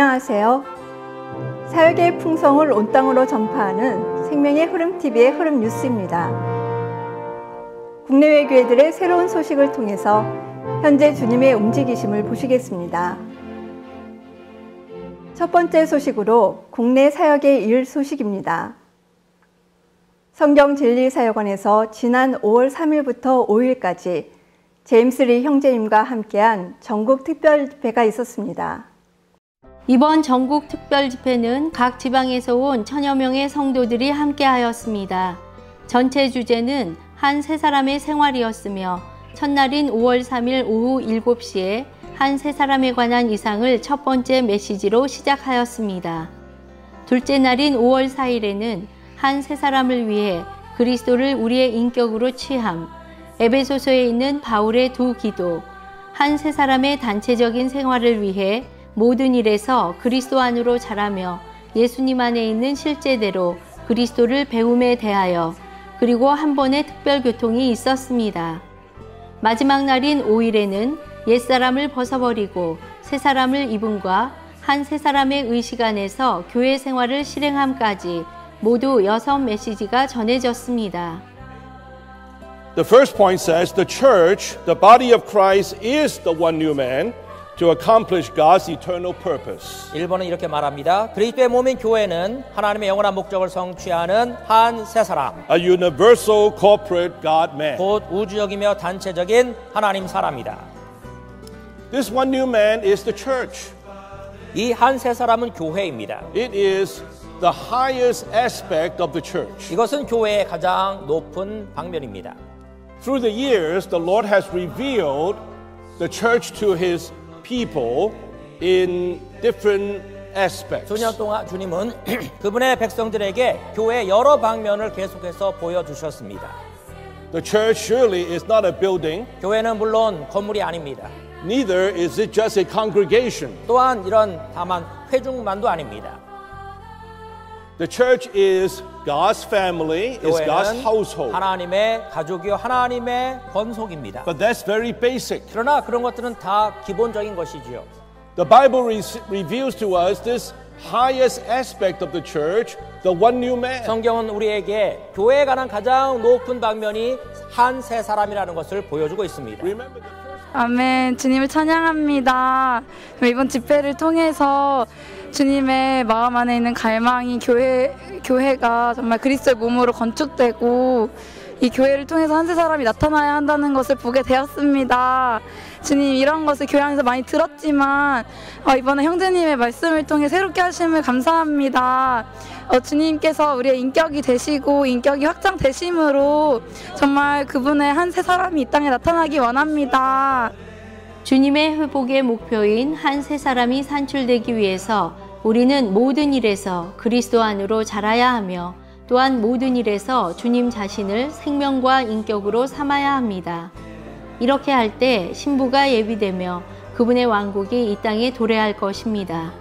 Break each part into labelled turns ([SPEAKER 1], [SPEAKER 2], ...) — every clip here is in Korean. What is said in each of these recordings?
[SPEAKER 1] 안녕하세요. 사역의 풍성을 온 땅으로 전파하는 생명의 흐름TV의 흐름뉴스입니다. 국내외 교회들의 새로운 소식을 통해서 현재 주님의 움직이심을 보시겠습니다. 첫 번째 소식으로 국내 사역의 일 소식입니다. 성경진리사역원에서 지난 5월 3일부터 5일까지 제임스 리 형제님과 함께한 전국 특별집회가 있었습니다.
[SPEAKER 2] 이번 전국 특별집회는 각 지방에서 온 천여 명의 성도들이 함께하였습니다. 전체 주제는 한 세 사람의 생활이었으며 첫날인 5월 3일 오후 7시에 한 세 사람에 관한 이상을 첫 번째 메시지로 시작하였습니다. 둘째 날인 5월 4일에는 한 세 사람을 위해 그리스도를 우리의 인격으로 취함, 에베소서에 있는 바울의 두 기도, 한 세 사람의 단체적인 생활을 위해 모든 일에서 그리스도 안으로 자라며 예수님 안에 있는 실제대로 그리스도를 배움에 대하여, 그리고 한 번의 특별 교통이 있었습니다. 마지막 날인 5일에는 옛사람을 벗어버리고 새 사람을 입음과 한 세 사람의 의식 안에서 교회 생활을 실행함까지 모두 6 메시지가 전해졌습니다.
[SPEAKER 3] The first point says the church, the body of Christ, is the one new man to accomplish God's eternal purpose.
[SPEAKER 4] 1번은 이렇게 말합니다. 그리스도의 몸인 교회는 하나님의 영원한 목적을 성취하는 한 세 사람,
[SPEAKER 3] A universal corporate God-man.
[SPEAKER 4] 곧 우주적이며 단체적인 하나님 사람이다.
[SPEAKER 3] This one new man is the church.
[SPEAKER 4] 이 한 세 사람은 교회입니다.
[SPEAKER 3] It is the highest aspect of the church.
[SPEAKER 4] 이것은 교회의 가장 높은 방면입니다.
[SPEAKER 3] Through the years, the Lord has revealed the church to His people in different aspects.
[SPEAKER 4] 수년 동안 주님은 그분의 백성들에게 교회의 여러 방면을 계속해서 보여주셨습니다.
[SPEAKER 3] The church surely is not a building.
[SPEAKER 4] 교회는 물론 건물이 아닙니다.
[SPEAKER 3] Neither is it just a congregation.
[SPEAKER 4] 또한 이런 다만 회중만도 아닙니다.
[SPEAKER 3] The church is God's family, is God's household.
[SPEAKER 4] 하나님의 가족이요 하나님의 건속입니다.
[SPEAKER 3] But that's very basic.
[SPEAKER 4] 그러나 그런 것들은 다 기본적인 것이지요.
[SPEAKER 3] The Bible reveals to us this highest aspect of the church, the one new man.
[SPEAKER 4] 성경은 우리에게 교회에 관한 가장 높은 방면이 한 세 사람이라는 것을 보여주고 있습니다.
[SPEAKER 5] 아멘. 주님을 찬양합니다. 이번 집회를 통해서 주님의 마음 안에 있는 갈망이 교회가 정말 그리스도의 몸으로 건축되고 이 교회를 통해서 한 세 사람이 나타나야 한다는 것을 보게 되었습니다. 주님, 이런 것을 교회 안에서 많이 들었지만 이번에 형제님의 말씀을 통해 새롭게 하심을 감사합니다. 주님께서 우리의 인격이 되시고 인격이 확장되심으로 정말 그분의 한 세 사람이 이 땅에 나타나기 원합니다.
[SPEAKER 2] 주님의 회복의 목표인 한 세 사람이 산출되기 위해서 우리는 모든 일에서 그리스도 안으로 자라야 하며 또한 모든 일에서 주님 자신을 생명과 인격으로 삼아야 합니다. 이렇게 할 때 신부가 예비되며 그분의 왕국이 이 땅에 도래할 것입니다.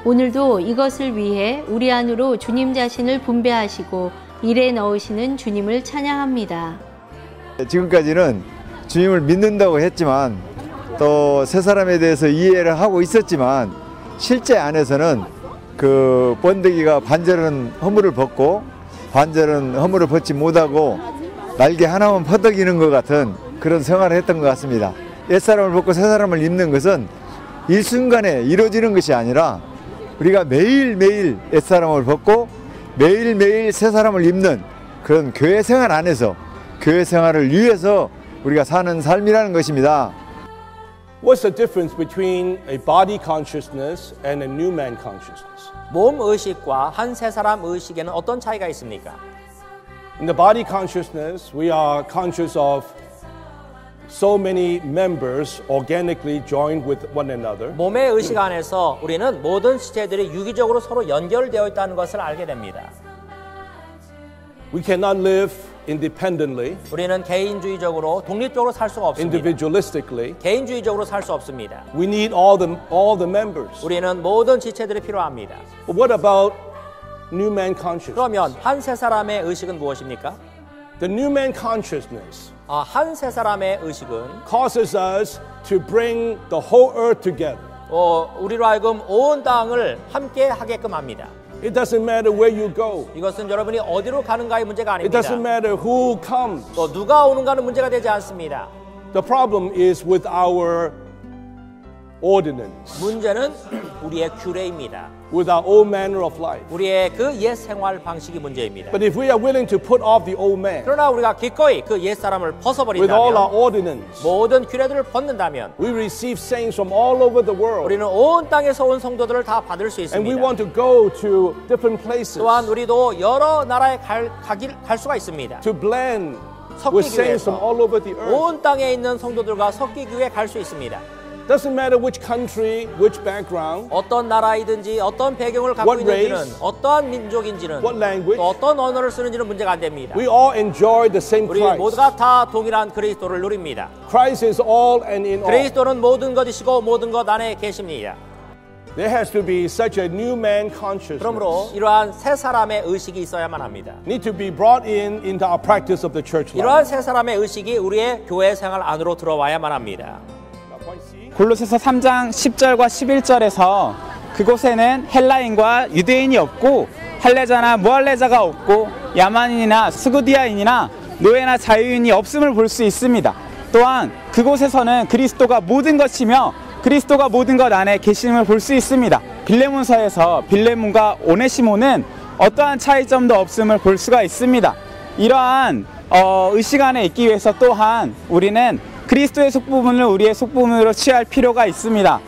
[SPEAKER 2] 오늘도 이것을 위해 우리 안으로 주님 자신을 분배하시고 일에 넣으시는 주님을 찬양합니다.
[SPEAKER 6] 지금까지는 주님을 믿는다고 했지만 또 세 사람에 대해서 이해를 하고 있었지만 실제 안에서는 그 번데기가 반절은 허물을 벗고 반절은 허물을 벗지 못하고 날개 하나만 퍼덕이는 것 같은 그런 생활을 했던 것 같습니다. 옛사람을 벗고 새 사람을 입는 것은 일순간에 이루어지는 것이 아니라 우리가 매일매일 옛사람을 벗고 매일매일 새 사람을 입는 그런 교회 생활 안에서 교회 생활을 위해서 우리가 사는 삶이라는 것입니다.
[SPEAKER 3] What's the difference between a body consciousness and a new man consciousness?
[SPEAKER 4] 몸 의식과 한 세 사람 의식에는 어떤 차이가 있습니까?
[SPEAKER 3] In the body consciousness, we are conscious of so many members organically joined with one another.
[SPEAKER 4] 몸의 의식 안에서 우리는 모든 지체들이 유기적으로 서로 연결되어 있다는 것을 알게 됩니다.
[SPEAKER 3] We cannot live independently.
[SPEAKER 4] 우리는 개인주의적으로 독립적으로 살 수가 없습니다.
[SPEAKER 3] Individualistically.
[SPEAKER 4] 개인주의적으로 살 수 없습니다.
[SPEAKER 3] We need all the members.
[SPEAKER 4] 우리는 모든 지체들이 필요합니다.
[SPEAKER 3] But what about new man consciousness?
[SPEAKER 4] 그러면 한 세 사람의 의식은 무엇입니까?
[SPEAKER 3] The new man consciousness
[SPEAKER 4] 한 세 사람의 의식은
[SPEAKER 3] causes us to bring the whole earth together.
[SPEAKER 4] 우리로 하여금 온 땅을 함께 하게끔 합니다.
[SPEAKER 3] It doesn't matter where you go.
[SPEAKER 4] 이것은 여러분이 어디로 가는가의 문제가
[SPEAKER 3] It
[SPEAKER 4] 아닙니다.
[SPEAKER 3] doesn't matter who comes.
[SPEAKER 4] 또 누가 오는가는 문제가 되지 않습니다.
[SPEAKER 3] The problem is with our ordinance,
[SPEAKER 4] 문제는 우리의 규례입니다.
[SPEAKER 3] with our old manner of life.
[SPEAKER 4] 우리의 그 옛 생활 방식이 문제입니다.
[SPEAKER 3] But if we are willing to put off the old man
[SPEAKER 4] 그러나 우리가 기꺼이 그 옛 사람을
[SPEAKER 3] with all our
[SPEAKER 4] 벗어버린다면,
[SPEAKER 3] ordinance,
[SPEAKER 4] 모든 규례들을 벗는다면,
[SPEAKER 3] we receive saints from all over the world.
[SPEAKER 4] 우리는 온 땅에서 온 성도들을 다 받을 수
[SPEAKER 3] And we
[SPEAKER 4] 있습니다.
[SPEAKER 3] want to go to different places
[SPEAKER 4] 또한 우리도 여러 나라에 갈 수가 있습니다.
[SPEAKER 3] to blend
[SPEAKER 4] 섞이기
[SPEAKER 3] with saints from
[SPEAKER 4] 위해서
[SPEAKER 3] all over the earth.
[SPEAKER 4] 온 땅에 있는 성도들과 섞이기 위해 갈 수 있습니다.
[SPEAKER 3] Doesn't matter which country, which background,
[SPEAKER 4] 어떤 나라이든지 어떤 배경을 갖고
[SPEAKER 3] What
[SPEAKER 4] 있는지는
[SPEAKER 3] race,
[SPEAKER 4] 어떠한 민족인지는
[SPEAKER 3] what language,
[SPEAKER 4] 또 어떤 언어를 쓰는지는 문제가 안 됩니다.
[SPEAKER 3] we all enjoy the same
[SPEAKER 4] 우리
[SPEAKER 3] Christ.
[SPEAKER 4] 모두가 다 동일한 그리스도를 누립니다.
[SPEAKER 3] Christ is all and in all.
[SPEAKER 4] 그리스도는 모든 것이시고 모든 것 안에 계십니다.
[SPEAKER 3] There has to be such a new man consciousness.
[SPEAKER 4] 그러므로 이러한 새 사람의 의식이 있어야만 합니다.
[SPEAKER 3] Need to be brought into our practice of the church life.
[SPEAKER 4] 이러한 새 사람의 의식이 우리의 교회 생활 안으로 들어와야만 합니다.
[SPEAKER 3] Now, point C.
[SPEAKER 7] 골로새서 3장 10절과 11절에서 그곳에는 헬라인과 유대인이 없고 할례자나 무할례자가 없고 야만인이나 스구디아인이나 노예나 자유인이 없음을 볼 수 있습니다. 또한 그곳에서는 그리스도가 모든 것이며 그리스도가 모든 것 안에 계심을 볼 수 있습니다. 빌레몬서에서 빌레몬과 오네시모는 어떠한 차이점도 없음을 볼 수가 있습니다. 이러한 의식 안에 있기 위해서 또한 우리는 그리스도의 속부분을 우리의 속부분으로 취할 필요가 있습니다.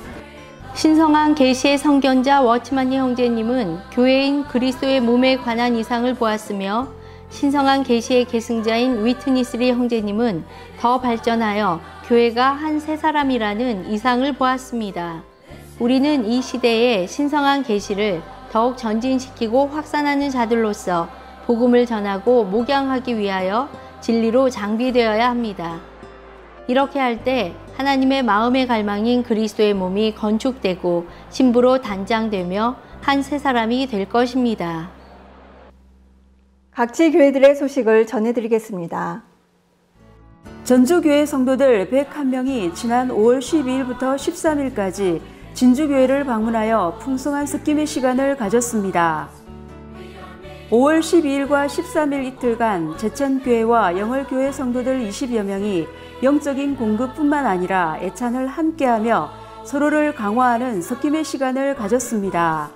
[SPEAKER 2] 신성한 계시의 성견자 워치만니 형제님은 교회인 그리스도의 몸에 관한 이상을 보았으며 신성한 계시의 계승자인 위트니스리 형제님은 더 발전하여 교회가 한 세 사람이라는 이상을 보았습니다. 우리는 이 시대에 신성한 계시를 더욱 전진시키고 확산하는 자들로서 복음을 전하고 목양하기 위하여 진리로 장비되어야 합니다. 이렇게 할 때 하나님의 마음의 갈망인 그리스도의 몸이 건축되고 신부로 단장되며 한 세 사람이 될 것입니다.
[SPEAKER 1] 각지 교회들의 소식을 전해드리겠습니다.
[SPEAKER 8] 전주교회 성도들 101명이 지난 5월 12일부터 13일까지 진주교회를 방문하여 풍성한 섞임의 시간을 가졌습니다. 5월 12일과 13일 이틀간 제천교회와 영월교회 성도들 20여 명이 영적인 공급뿐만 아니라 애찬을 함께하며 서로를 강화하는 섞임의 시간을 가졌습니다.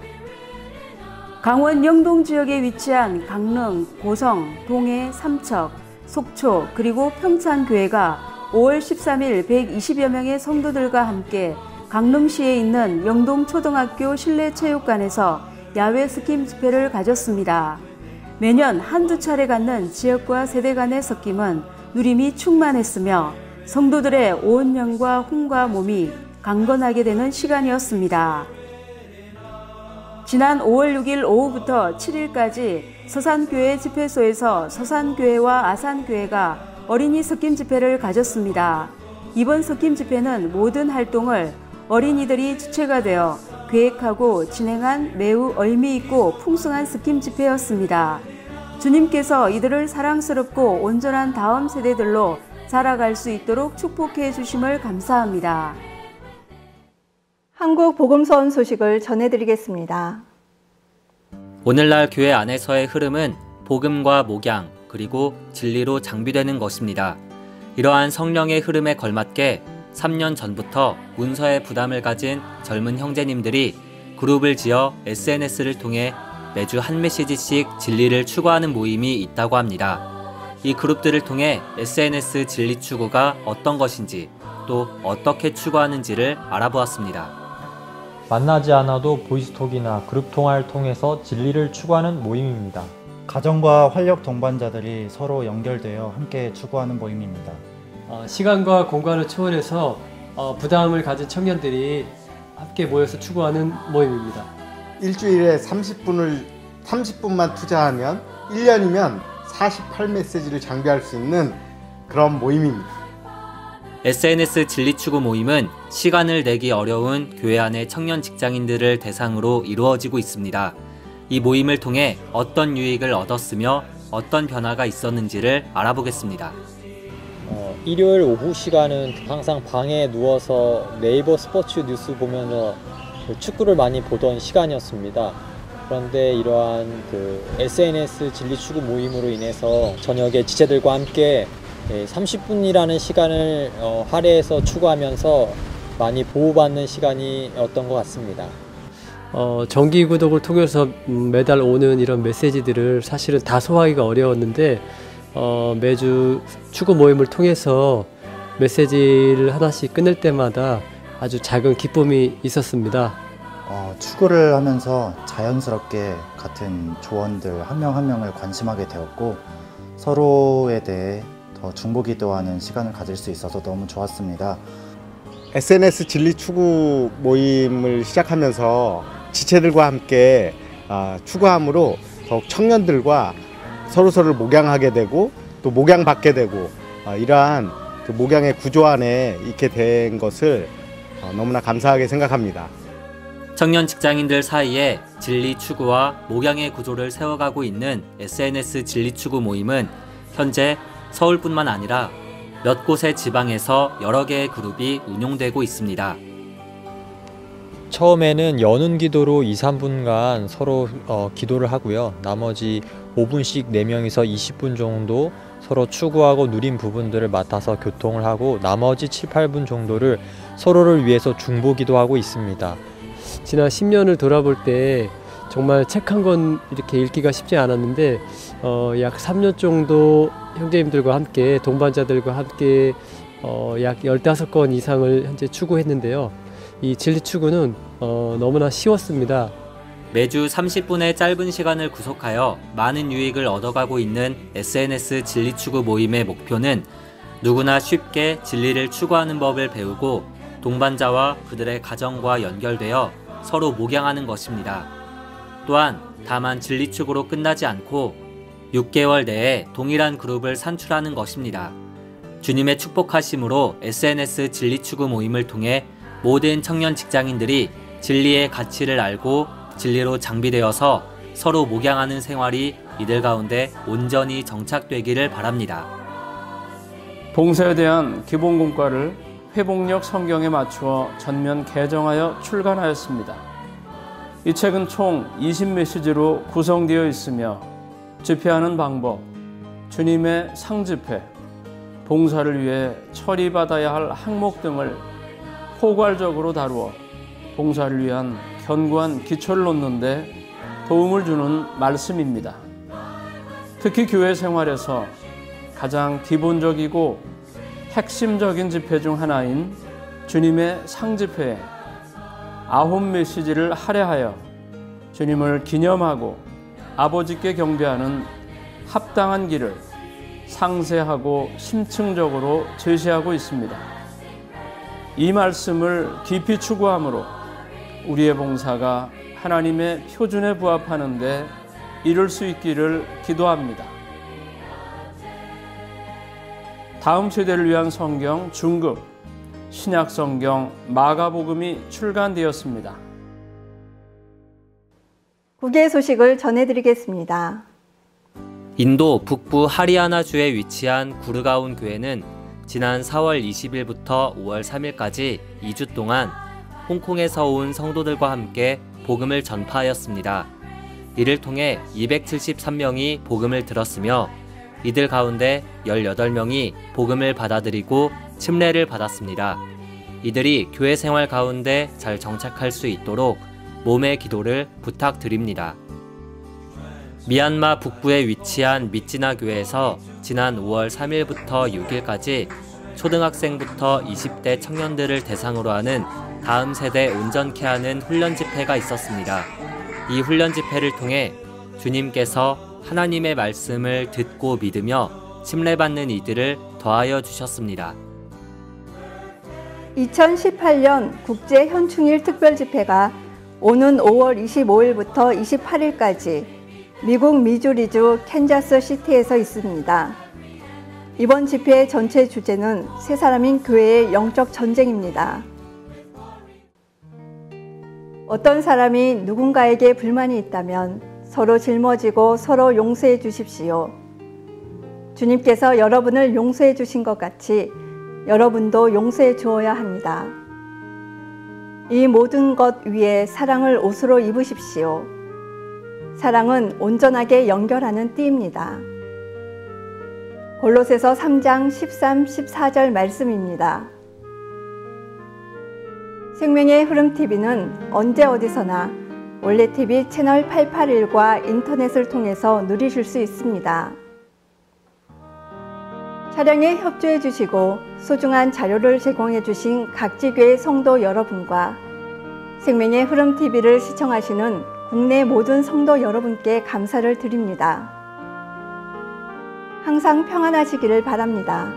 [SPEAKER 8] 강원 영동 지역에 위치한 강릉, 고성, 동해, 삼척, 속초 그리고 평창교회가 5월 13일 120여 명의 성도들과 함께 강릉시에 있는 영동초등학교 실내체육관에서 야외 스킴 집회를 가졌습니다. 매년 한두 차례 갖는 지역과 세대 간의 섞임은 누림이 충만했으며 성도들의 온 영과 혼과 몸이 강건하게 되는 시간이었습니다. 지난 5월 6일 오후부터 7일까지 서산교회 집회소에서 서산교회와 아산교회가 어린이 섞임 집회를 가졌습니다. 이번 섞임 집회는 모든 활동을 어린이들이 주체가 되어 계획하고 진행한 매우 의미있고 풍성한 섞임 집회였습니다. 주님께서 이들을 사랑스럽고 온전한 다음 세대들로 자라갈 수 있도록 축복해 주심을 감사합니다.
[SPEAKER 1] 한국 복음서원 소식을 전해드리겠습니다.
[SPEAKER 9] 오늘날 교회 안에서의 흐름은 복음과 목양 그리고 진리로 장비되는 것입니다. 이러한 성령의 흐름에 걸맞게 3년 전부터 문서의 부담을 가진 젊은 형제님들이 그룹을 지어 SNS를 통해 매주 한 메시지씩 진리를 추구하는 모임이 있다고 합니다. 이 그룹들을 통해 SNS 진리 추구가 어떤 것인지 또 어떻게 추구하는지를 알아보았습니다.
[SPEAKER 10] 만나지 않아도 보이스톡이나 그룹 통화를 통해서 진리를 추구하는 모임입니다.
[SPEAKER 11] 가정과 활력 동반자들이 서로 연결되어 함께 추구하는 모임입니다.
[SPEAKER 12] 시간과 공간을 초월해서 부담을 가진 청년들이 함께 모여서 추구하는 모임입니다.
[SPEAKER 13] 일주일에 30분만 투자하면 1년이면 48메시지를 장비할 수 있는 그런 모임입니다.
[SPEAKER 9] SNS 진리추구 모임은 시간을 내기 어려운 교회 안의 청년 직장인들을 대상으로 이루어지고 있습니다. 이 모임을 통해 어떤 유익을 얻었으며 어떤 변화가 있었는지를 알아보겠습니다.
[SPEAKER 14] 일요일 오후 시간은 항상 방에 누워서 네이버 스포츠 뉴스 보면서 축구를 많이 보던 시간이었습니다. 그런데 이러한 SNS 진리추구 모임으로 인해서 저녁에 지체들과 함께 30분이라는 시간을 할애해서 추구하면서 많이 보호받는 시간이었던 것 같습니다.
[SPEAKER 12] 정기 구독을 통해서 매달 오는 이런 메시지들을 사실은 다 소화하기가 어려웠는데 매주 추구 모임을 통해서 메시지를 하나씩 끊을 때마다 아주 작은 기쁨이 있었습니다.
[SPEAKER 11] 축구를 하면서 자연스럽게 같은 조원들 한 명 한 명을 관심하게 되었고 서로에 대해 더 중보기도하는 시간을 가질 수 있어서 너무 좋았습니다.
[SPEAKER 13] SNS 진리추구 모임을 시작하면서 지체들과 함께 추구함으로 더욱 청년들과 서로서로를 목양하게 되고 또 목양받게 되고 이러한 그 목양의 구조 안에 있게 된 것을 너무나 감사하게 생각합니다.
[SPEAKER 9] 청년 직장인들 사이에 진리 추구와 목양의 구조를 세워가고 있는 SNS 진리 추구 모임은 현재 서울뿐만 아니라 몇 곳의 지방에서 여러 개의 그룹이 운용되고 있습니다.
[SPEAKER 10] 처음에는 연운 기도로 2-3분간 서로 기도를 하고요. 나머지 5분씩 4명이서 20분 정도 서로 추구하고 누린 부분들을 맡아서 교통을 하고 나머지 7-8분 정도를 서로를 위해서 중보기도 하고 있습니다.
[SPEAKER 12] 지난 10년을 돌아볼 때 정말 책 한 권 이렇게 읽기가 쉽지 않았는데 약 3년 정도 형제님들과 함께 동반자들과 함께 약 15권 이상을 현재 추구했는데요. 이 진리 추구는 너무나 쉬웠습니다.
[SPEAKER 9] 매주 30분의 짧은 시간을 구속하여 많은 유익을 얻어가고 있는 SNS 진리 추구 모임의 목표는 누구나 쉽게 진리를 추구하는 법을 배우고 동반자와 그들의 가정과 연결되어 서로 목양하는 것입니다. 또한 다만 진리 추구로 끝나지 않고 6개월 내에 동일한 그룹을 산출하는 것입니다. 주님의 축복하심으로 SNS 진리 추구 모임을 통해 모든 청년 직장인들이 진리의 가치를 알고 진리로 장비되어서 서로 목양하는 생활이 이들 가운데 온전히 정착되기를 바랍니다.
[SPEAKER 15] 봉사에 대한 기본 공과를 회복력 성경에 맞추어 전면 개정하여 출간하였습니다. 이 책은 총 20메시지로 구성되어 있으며 집회하는 방법, 주님의 상집회, 봉사를 위해 처리받아야 할 항목 등을 포괄적으로 다루어 봉사를 위한 견고한 기초를 놓는 데 도움을 주는 말씀입니다. 특히 교회 생활에서 가장 기본적이고 핵심적인 집회 중 하나인 주님의 상집회에 9메시지를 할애하여 주님을 기념하고 아버지께 경배하는 합당한 길을 상세하고 심층적으로 제시하고 있습니다. 이 말씀을 깊이 추구함으로 우리의 봉사가 하나님의 표준에 부합하는 데 이룰 수 있기를 기도합니다. 다음 세대를 위한 성경 중급, 신약 성경 마가복음이 출간되었습니다.
[SPEAKER 1] 국외 소식을 전해드리겠습니다.
[SPEAKER 9] 인도 북부 하리아나주에 위치한 구르가온 교회는 지난 4월 20일부터 5월 3일까지 2주 동안 홍콩에서 온 성도들과 함께 복음을 전파하였습니다. 이를 통해 273명이 복음을 들었으며 이들 가운데 18명이 복음을 받아들이고 침례를 받았습니다. 이들이 교회 생활 가운데 잘 정착할 수 있도록 몸의 기도를 부탁드립니다. 미얀마 북부에 위치한 미찌나 교회에서 지난 5월 3일부터 6일까지 초등학생부터 20대 청년들을 대상으로 하는 다음 세대 온전케 하는 훈련 집회가 있었습니다. 이 훈련 집회를 통해 주님께서 하나님의 말씀을 듣고 믿으며 침례받는 이들을 더하여 주셨습니다.
[SPEAKER 1] 2018년 국제 현충일 특별집회가 오는 5월 25일부터 28일까지 미국 미주리주 캔자스 시티에서 있습니다. 이번 집회의 전체 주제는 세 사람인 교회의 영적 전쟁입니다. 어떤 사람이 누군가에게 불만이 있다면 서로 짊어지고 서로 용서해 주십시오. 주님께서 여러분을 용서해 주신 것 같이 여러분도 용서해 주어야 합니다. 이 모든 것 위에 사랑을 옷으로 입으십시오. 사랑은 온전하게 연결하는 띠입니다. 골로새서 3장 13, 14절 말씀입니다. 생명의 흐름 TV는 언제 어디서나 원래 TV 채널 881과 인터넷을 통해서 누리실 수 있습니다. 촬영에 협조해 주시고 소중한 자료를 제공해 주신 각지교회 성도 여러분과 생명의 흐름 TV를 시청하시는 국내 모든 성도 여러분께 감사를 드립니다. 항상 평안하시기를 바랍니다.